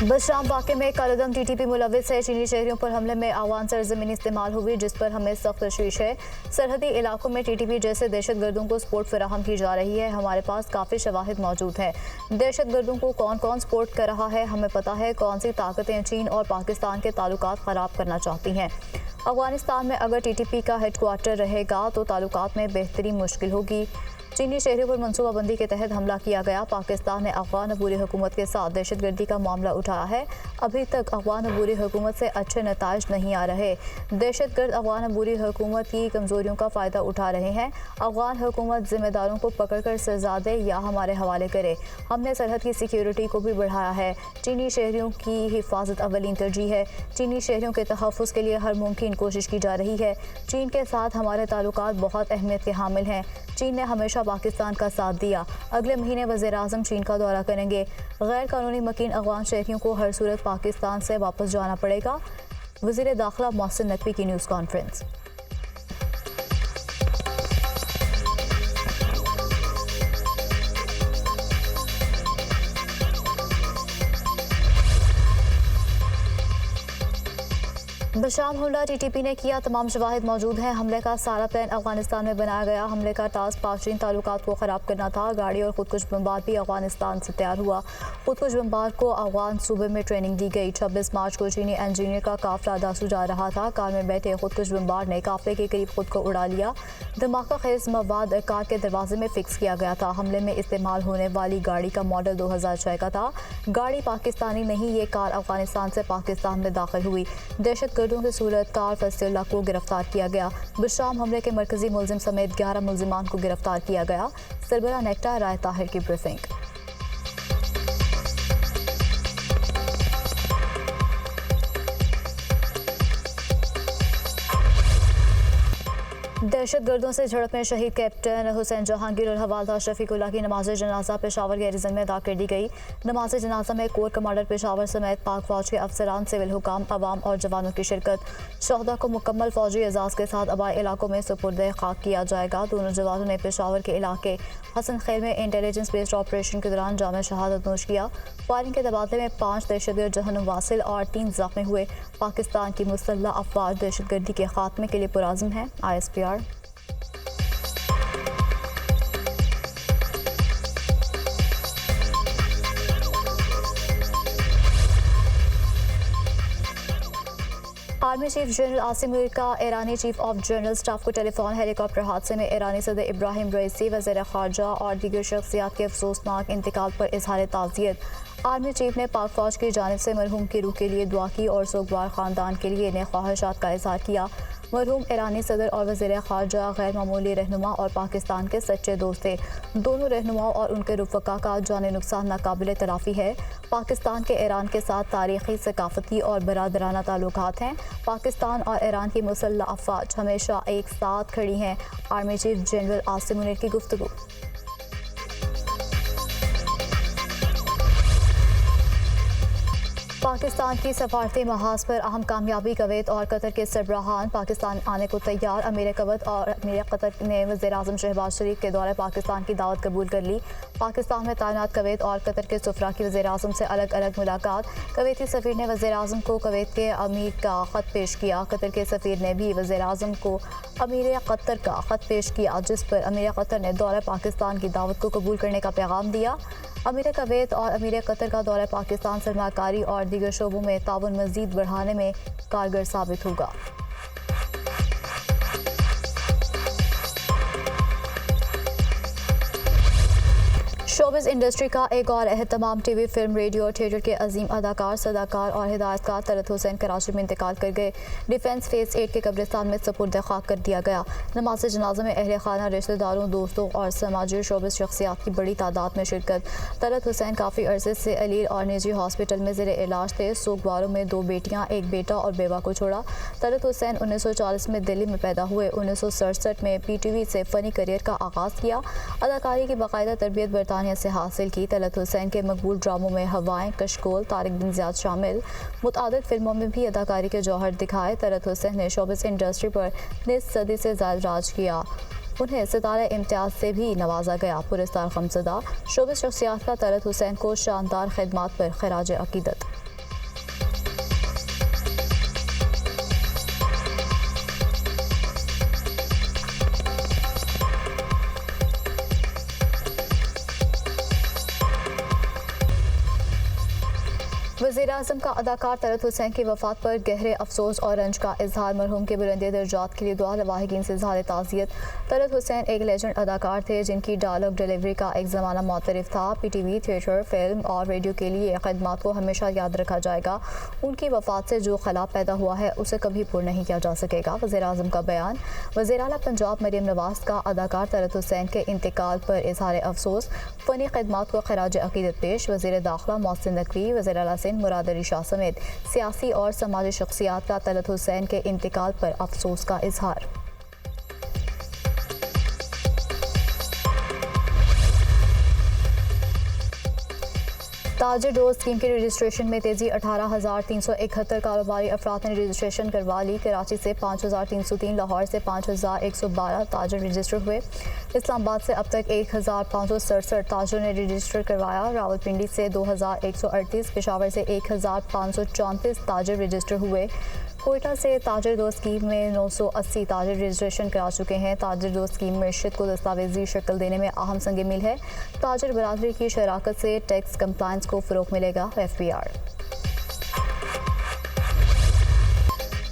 बशराम वाक़े में कालदम टीटीपी मुलविस है। चीनी शहरियों पर हमले में अवान सरजमीनी इस्तेमाल हुई, जिस पर हमें सख्त तशवीश है। सरहदी इलाकों में टीटीपी जैसे दहशतगर्दों को सपोर्ट फराहम की जा रही है। हमारे पास काफ़ी शवाहिद मौजूद हैं। दहशतगर्दों को कौन कौन सपोर्ट कर रहा है हमें पता है। कौन सी ताकतें चीन और पाकिस्तान के ताल्लुकात ख़राब करना चाहती हैं। अफगानिस्तान में अगर टीटीपी का हेडक्वार्टर रहेगा तो ताल्लुकात में बेहतरी मुश्किल होगी। चीनी शहरियों पर मनसूबाबंदी के तहत हमला किया गया। पाकिस्तान ने अफगान अबूरी हुकूमत के साथ दहशतगर्दी का मामला उठाया है। अभी तक अफगान अबूरी हुकूमत से अच्छे नताइज नहीं आ रहे। दहशतगर्द अफगान अबूरी हुकूमत की कमज़ोरियों का फ़ायदा उठा रहे हैं। अफगान हुकूमत जिम्मेदारों को पकड़ कर सजा दे या हमारे हवाले करे। हमने सरहद की सिक्योरिटी को भी बढ़ाया है। चीनी शहरियों की हिफाजत अवलीन तरजीह है। चीनी शहरियों के तहफ़्फ़ुज़ के लिए हर मुमकिन कोशिश की जा रही है। चीन के साथ हमारे ताल्लुकात बहुत अहमियत के हामिल हैं। चीन ने हमेशा पाकिस्तान का साथ दिया। अगले महीने वज़ीर-ए-आज़म चीन का दौरा करेंगे। गैर कानूनी मकीन अफगान शहरियों को हर सूरत पाकिस्तान से वापस जाना पड़ेगा। वज़ीर दाखिला मोहसिन नकवी की न्यूज़ कॉन्फ्रेंस। बशाम हमला टीटीपी ने किया, तमाम शवाहिद मौजूद हैं। हमले का सारा प्लान अफगानिस्तान में बनाया गया। हमले का टास्क पाक-चीन ताल्लुकात को ख़राब करना था। गाड़ी और खुदकुश बमबार भी अफगानिस्तान से तैयार हुआ। खुदकुश बमबार को अफगान सूबे में ट्रेनिंग दी गई। 26 मार्च को चीनी इंजीनियर का काफिला दासू जा रहा था। कार में बैठे खुदकुश बमबार ने काफिले के करीब खुद को उड़ा लिया। धमाका खेज मवाद कार के दरवाजे में फिक्स किया गया था। हमले में इस्तेमाल होने वाली गाड़ी का मॉडल 2006 का था। गाड़ी पाकिस्तानी नहीं, ये कार अफगानिस्तान से पाकिस्तान में दाखिल हुई। दहशतगर्दों की सूरत कार फैसला को गिरफ्तार किया गया। बशराम हमले के मरकजी मुलजिम समेत 11 मुलजिमान को गिरफ्तार किया गया। सरबरा नेक्टा राय ताहिर की ब्रीफिंग। दहशतगर्दों से झड़प में शहीद कैप्टन हुसैन जहांगीर और हवालदार शफीकुल्लाह की नमाज जनाजा पेशावर गैरिजन में अदा कर दी गई। नमाज जनाजा में कोर कमांडर पेशावर समेत पाक फौज के अफसरान, सिविल हुकाम, अवाम और जवानों की शिरकत। शहदा को मुकम्मल फौजी एजाज़ के साथ आबाई इलाकों में सुपुर्द खाक किया जाएगा। दोनों जवानों ने पेशावर के इलाके हसन खैर में इंटेलिजेंस बेस्ड ऑपरेशन के दौरान जाम शहादत नोश किया। फायरिंग के तबादले में 5 दहशतगर्द जहन्नुम वासिल और 3 ज़ख्मी हुए। पाकिस्तान की मुसल्लह अफवाज दहशतगर्दी के खात्मे के लिए पुरज़्म है। ISPR। Army chief general Asim Munir का ईरानी चीफ ऑफ जनरल स्टाफ को टेलीफोन हेलीकॉप्टर हादसे में ईरानी सदर इब्राहिम रईसी, वज़ीर ख़ारजा और दीगर शख्सियात के अफसोसनाक इंतकाल पर इजहार ताज़ियत। आर्मी चीफ ने पाक फौज की जानिब से मरहूम की रूह के लिए दुआ की और सोगवार ख़ानदान के लिए इन्हें ख्वाहिशात का इजहार किया। मरहूम ईरानी सदर और वज़ीर ख़ारजा गैर मामूली रहनुमा और पाकिस्तान के सच्चे दोस्त थे। दोनों रहनुमाओं और उनके रुफ़क़ा का जानी नुकसान नाकाबिल तराफ़ी है। पाकिस्तान के ईरान के साथ तारीख़ी, सकाफ़ती और बरादराना ताल्लुकात हैं। पाकिस्तान और ईरान की मुसल्लह अफ़वाज हमेशा एक साथ खड़ी हैं। Army chief general Asim Munir की गुफ्तगू। पाकिस्तान की सफारती महाज पर अहम कामयाबी। कुवैत और कतर के सरबराहान पाकिस्तान आने को तैयार। अमीर कुवैत और अमीर कतर ने वज़ीर-ए-आज़म शहबाज शरीफ के दौरे पाकिस्तान की दावत कबूल कर ली। पाकिस्तान में तैनात कुवैत और कतर के सुफरा की वज़ीर-ए-आज़म से अलग अलग मुलाकात। कुवैती सफ़ीर ने वज़ीर-ए-आज़म को कुवैत के अमीर का ख़त पेश किया। कतर के सफ़ीर ने भी वज़ीर-ए-आज़म को अमीर कतर का ख़त पेश किया, जिस पर अमीर कतर ने दौरे पाकिस्तान की दावत को कबूल करने का पैगाम दिया। अमीर कुवैत और अमीर कतर का दौरा पाकिस्तान सरमाकारी और दीगर शोबों में ताउन मज़ीद बढ़ाने में कारगर साबित होगा। शोबिज़ इंडस्ट्री का एक और एहतमाम टीवी, फिल्म, रेडियो और थिएटर के अजीम अदाकार, सदाकार और हिदायतकार तलत हुसैन कराची में इंतकाल कर गए। डिफेंस फेज़ 8 के कब्रिस्तान में सुपुर्द खाक कर दिया गया। नमाज जनाजा में अहले खाना, रिश्तेदारों, दोस्तों और समाजी शोबिज़ शख्सियात की बड़ी तादाद में शिरकत। तलत हुसैन काफ़ी अरसे से अलील और निजी हॉस्पिटल में ज़ेर इलाज थे। सोगवारों में 2 बेटियाँ, 1 बेटा और बेवा को छोड़ा। तलत हुसैन 1940 में दिल्ली में पैदा हुए। 1967 में PTV से फ़नी करियर का आगाज़ किया। अदाकारी की बाकायदा तरबियत बरतानिया से हासिल की। तलत हुसैन के मकबूल ड्रामों में हवाएं, कशकोल, तारिक बिन ज़ियाद शामिल। मुतअद्दिद फिल्मों में भी अदाकारी के जौहर दिखाए। तलत हुसैन ने शोबिज़ इंडस्ट्री पर निस सदी से ज़्यादा राज किया। उन्हें सितारा इम्तियाज़ से भी नवाजा गया। पुरस्कार खमसदा शोबिज़ शख्सियात का तलत हुसैन को शानदार खिदमात पर खराज अकीदत। वज़ीर-ए-आज़म का अदाकार तलत हुसैन की वफ़ात पर गहरे अफसोस और रंज का इजहार। मरहूम के बुलंद दर्जात के लिए दुआ। लवाहिकीन से इज़हार ताज़ियत। तलत हुसैन एक लेजेंड अदाकार थे जिनकी डायलॉग डिलीवरी का एक ज़माना मुतरफ था। PTV, थिएटर, फिल्म और रेडियो के लिए खिदमत को हमेशा याद रखा जाएगा। उनकी वफ़ात से जो खला पैदा हुआ है उसे कभी पूर्ण नहीं किया जा सकेगा। वज़ीर-ए-आज़म का बयान। वज़ीर आला पंजाब मरियम नवाज़ का अदाकार तलत हुसैन के इंतकाल पर इजहार अफसोस। फ़नी खिदमत को खराज अक़ीदत पेश। वज़ीर दाखिला मोहसिन नकवी, वज़ीर आला सिंध मुराद अली शाह समेत सियासी और समाजी शख्सियात का तलत हुसैन के इंतकाल पर अफसोस का इजहार। ताजिर डोज स्कीम की रजिस्ट्रेशन में तेजी। 18,371 कारोबारी अफराद ने रजिस्ट्रेशन करवा ली। कराची से 5,303, लाहौर से 5,112 ताजिर रजिस्टर हुए। इस्लामाबाद से अब तक 1,567 ताजिर ने रजिस्टर करवाया। रावलपिंडी से 2,138, पेशावर से 1,534 ताजिर रजिस्टर हुए। कोयटा से ताजिर दो स्कीम में 980 ताजिर रजिस्ट्रेशन करा चुके हैं। ताजिर दो स्कीम मैशियत को दस्तावेजी शक्ल देने में अहम संग मिल है। ताजिर बरादरी की शराकत से टैक्स कंप्लायंस को फ़रोग़ मिलेगा। FBR।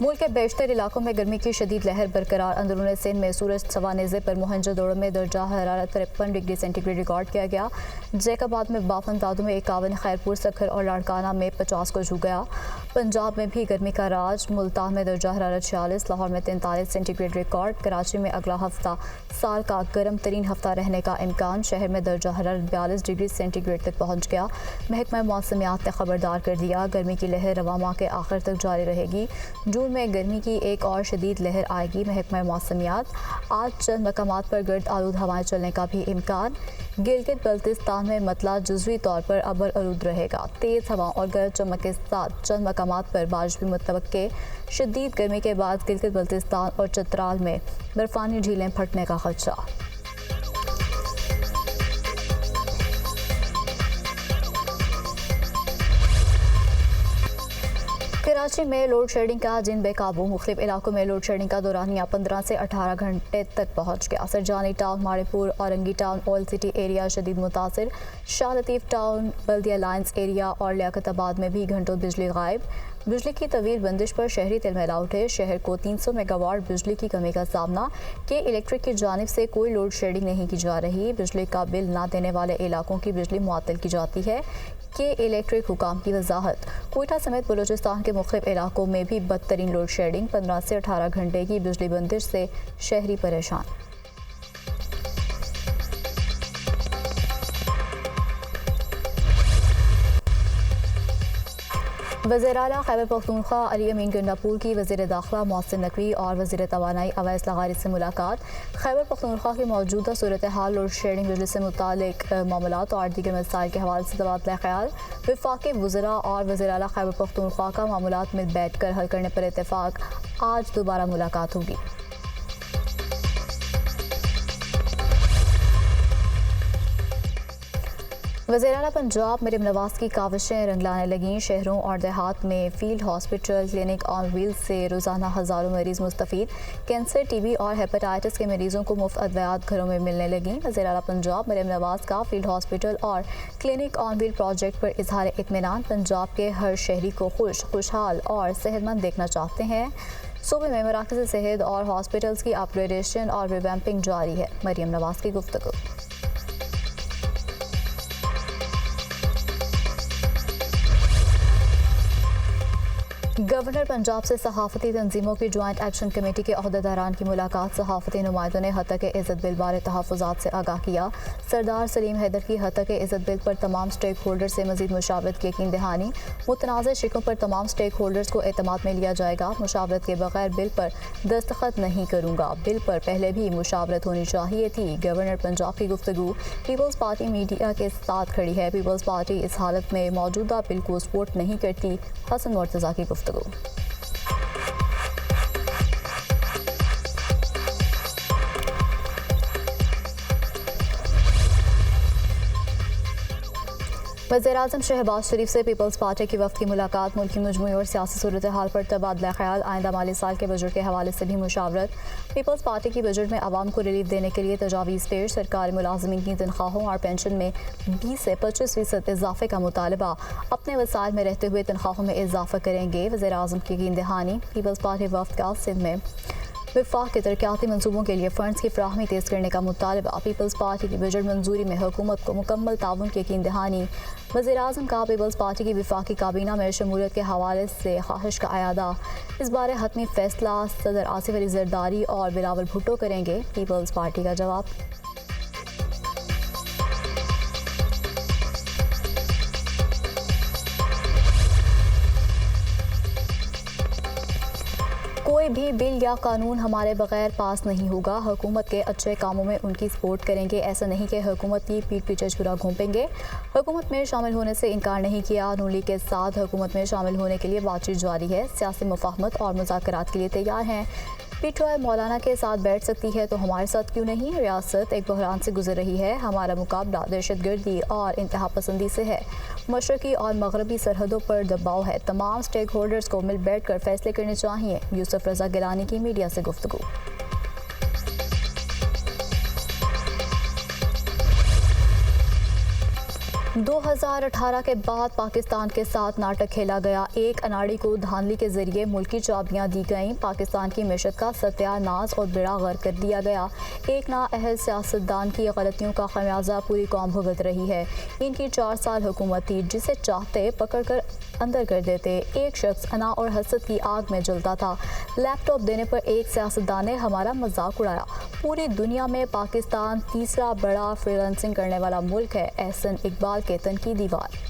मुल्क के बेशतर इलाकों में गर्मी की शदीद लहर बरकरार। अंदरून सिंध में सूरज सवानेज़े पर मोहनजोदड़ो में दर्जा हरारत 53 डिग्री सेंटीग्रेड रिकॉर्ड किया गया। जैकाबाद में 52, दादू में 51, खैरपुर, सखर और लाड़काना में 50 को छू गया। पंजाब में भी गर्मी का राज। मुल्तान में दर्जा हरारत 46, लाहौर में 43 सेंटीग्रेड रिकॉर्ड। कराची में अगला हफ्ता साल का गर्म तरीन हफ्ता रहने का इम्कान। शहर में दर्जा हरारत 42 डिग्री सेंटीग्रेड तक पहुँच गया। महकमा मौसमियात ने खबरदार कर दिया, गर्मी की लहर रवां माह के आखिर तक जारी रहेगी। जून में गर्मी की एक और शदीद लहर आएगी। महकमा मौसमियात। आज चंद मकामात पर गर्द आलूद हवाएं चलने का भी इम्कान। गिलगित बल्तिस्तान में मतला जुज़वी तौर पर अबर आलूद रहेगा। तेज़ हवा और गरज चमक के साथ चंद मकामात पर बारिश भी मुतवक्के। शदीद गर्मी के बाद गिलगित बल्तिस्तान और चतराल में बर्फानी झीलें फटने का खदशा। कराची में लोड शेडिंग का जिन बेकाबू। मुख्तलिफ इलाकों में लोड शेडिंग का दौरानिया 15 से 18 घंटे तक पहुँच गया। सरजानी टाउन, माड़ेपुर, औरंगी टाउन, ओल सिटी एरिया शदीद मुतासिर। शाह लतीफ़ टाउन, बल्दिया लाइन्स एरिया और लियाकताबाद में भी घंटों बिजली गायब। बिजली की तवील बंदिश पर शहरी तिलमिला उठे। शहर को 300 मेगावाट बिजली की कमी का सामना। के इलेक्ट्रिक की जानिब से कोई लोड शेडिंग नहीं की जा रही। बिजली का बिल ना देने वाले इलाकों की बिजली मुअत्तल की जाती है। के इलेक्ट्रिक हुकाम की वजाहत। कोयटा समेत बलूचिस्तान के मुख्तलिफ इलाकों में भी बदतरीन लोड शेडिंग। 15 से 18 घंटे की बिजली बंदिश से शहरी परेशान। वज़ीर आला खैबर पख्तूनख्वा अली अमीन गंडापुर की वज़ीर दाखिला मोहसिन नकवी और वज़ीर तवानाई अवैस लगारी से मुलाकात। खैबर पख्तूनख्वा की मौजूदा सूरत हाल, लोड शेडिंग, बिजली से मुतालिक मामलात और दीगर मसाइल के हवाले से तबादला ख्याल। वफाकी वज़रा और वज़ीर आला खैबर पख्तूनख्वा का मामलात में बैठ कर हल करने पर इत्तेफाक। आज दोबारा मुलाकात होगी। वज़ीर आला पंजाब मरियम नवाज़ की काविशें रंग लाने लगीं। शहरों और देहात में field hospital, clinic on wheels से रोज़ाना हज़ारों मरीज़ मुस्तफ़ीद। कैंसर, TB और हेपेटाइटिस के मरीज़ों को मुफ्त अद्वियात घरों में मिलने लगीं। वज़ीर आला पंजाब मरियम नवाज़ का फील्ड हॉस्पिटल और क्लिनिक ऑन व्हील प्रोजेक्ट पर इज़हार इत्मीनान। पंजाब के हर शहरी को खुशहाल और सेहतमंद देखना चाहते हैं। सूबे में मराकज़ सेहत और हॉस्पिटल्स की अपग्रेडेशन और रिवैम्पिंग जारी है। मरियम नवाज़ की गुफ्तगू। गवर्नर पंजाब से सहाफ़ती तंजीमों की ज्वाइंट एक्शन कमेटी के अहदेदारान की मुलाकात। सहाफ़ती नुमाइंदों ने हतक इज़्ज़त बिल बारे तहफ़्फ़ुज़ात से आगाह किया। सरदार सलीम हैदर की हतक इज़्ज़त बिल पर तमाम स्टेक होल्डर से मज़ीद मुशावरत की यकीन दहानी। मुतनाज़ शिकों पर तमाम स्टेक होल्डर्स को एतमाद में लिया जाएगा। मुशावरत के बगैर बिल पर दस्तखत नहीं करूँगा। बिल पर पहले भी मुशावरत होनी चाहिए थी। गवर्नर पंजाब की गुफ्तगू। पीपल्स पार्टी मीडिया के साथ खड़ी है। पीपल्स पार्टी इस हालत में मौजूदा बिल को सपोर्ट नहीं करती। हसन मुर्तज़ा की गुफ्तगू। वज़ीर-ए-आज़म शहबाज शरीफ से पीपल्स पार्टी की वफ़द की मुलाकात, मुल्क की मजमूई और सियासी सूरत हाल पर तबादला ख्याल, आइंदा माली साल के बजट के हवाले से भी मुशावरत। पीपल्स पार्टी की बजट में आवाम को रिलीफ देने के लिए तजावीज़ पेश, सरकारी मुलाजमीन की तनख्वाहों और पेंशन में 20 से 25% इजाफे का मुतालबा, अपने वसाइल में रहते हुए तनख्वाहों में इजाफा करेंगे। वज़ीर-ए-आज़म की यकीन दहानी। पीपल्स पार्टी वफ़द का सिंध में विफाक के तरक्याती मनसूबों के लिए फ़ंड्स की फ्राहमी तेज़ करने का मुतालबा, पीपल्स पार्टी की बजट मंजूरी में हुकूमत को मुकम्मल ताउन की यकीन दहानी। वज़ीर-ए-आज़म का पीपल्स पार्टी की विफाकी काबीना में शमूलियत के हवाले से ख्वाहिश का अयादा, इस बारे हतमी फैसला सदर आसिफ अली जरदारी और बिलावल भुट्टो करेंगे। पीपल्स पार्टी का जवाब। कोई भी बिल या कानून हमारे बगैर पास नहीं होगा। हुकूमत के अच्छे कामों में उनकी सपोर्ट करेंगे। ऐसा नहीं कि हुकूमत की पीठ पीछे छुरा घूमेंगे। हुकूमत में शामिल होने से इनकार नहीं किया। नून लीग के साथ हुकूमत में शामिल होने के लिए बातचीत जारी है। सियासी मुफाहमत और मुज़ाकरात के लिए तैयार हैं। पीटीआई मौलाना के साथ बैठ सकती है तो हमारे साथ क्यों नहीं। रियासत एक बहरान से गुजर रही है। हमारा मुकाबला दहशतगर्दी और इंतहा पसंदी से है। मशरकी और मगरबी सरहदों पर दबाव है। तमाम स्टेक होल्डर्स को मिल बैठ कर फैसले करने चाहिए। यूसुफ रजा गिलानी की मीडिया से गुफ्तगू। 2018 के बाद पाकिस्तान के साथ नाटक खेला गया। एक अनाड़ी को धांधली के जरिए मुल्की चाबियां दी गईं। पाकिस्तान की मिशत का सत्यानाश और बेड़ा गर्क कर दिया गया। एक नाअहल सियासतदान की गलतियों का खमियाजा पूरी कौम भुगत रही है। इनकी 4 साल हुकूमत थी, जिसे चाहते पकड़ कर अंदर कर देते। एक शख्स अना और हसद की आग में जलता था। लैपटॉप देने पर एक सियासतदान ने हमारा मजाक उड़ाया। पूरी दुनिया में पाकिस्तान तीसरा बड़ा फ्रीलांसिंग करने वाला मुल्क है। एहसन इकबाल के तनकीदी वार।